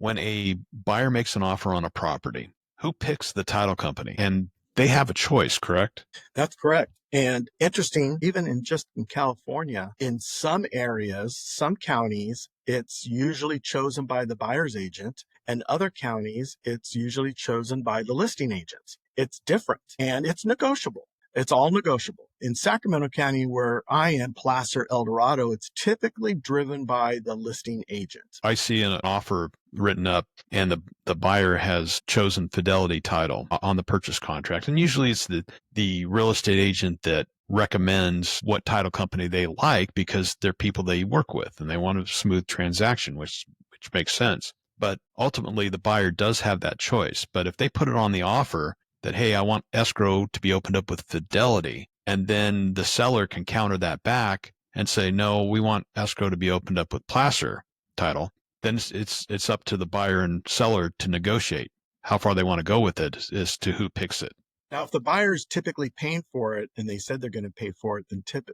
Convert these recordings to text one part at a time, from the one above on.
when a buyer makes an offer on a property, who picks the title company? And they have a choice, correct? That's correct. And interesting, even in California, in some areas, some counties, it's usually chosen by the buyer's agent, and other counties, it's usually chosen by the listing agents. It's different and it's negotiable. It's all negotiable. In Sacramento County, where I am, Placer, El Dorado, it's typically driven by the listing agent. I see an offer written up and the buyer has chosen Fidelity Title on the purchase contract. And usually it's the real estate agent that recommends what title company they like because they're people they work with and they want a smooth transaction, which makes sense. But ultimately the buyer does have that choice. But if they put it on the offer that, hey, I want escrow to be opened up with Fidelity, and then the seller can counter that back and say, no, we want escrow to be opened up with Placer Title, then it's up to the buyer and seller to negotiate how far they want to go with it as to who picks it. Now, if the buyer's typically paying for it and they said they're going to pay for it,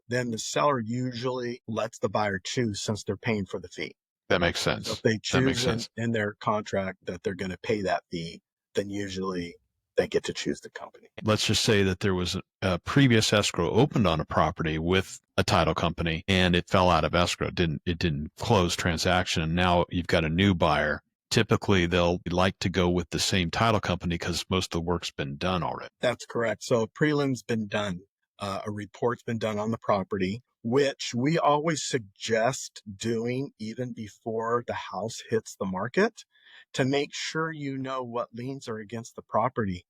then the seller usually lets the buyer choose since they're paying for the fee. That makes So sense. if they That makes choose sense. in their contract that they're going to pay that fee, then usually they get to choose the company. Let's just say that there was a previous escrow opened on a property with a title company and it fell out of escrow. It didn't close transaction. And now you've got a new buyer. Typically, they'll like to go with the same title company because most of the work's been done already. That's correct. So a prelim's been done. A report's been done on the property, which we always suggest doing even before the house hits the market to make sure you know what liens are against the property. We've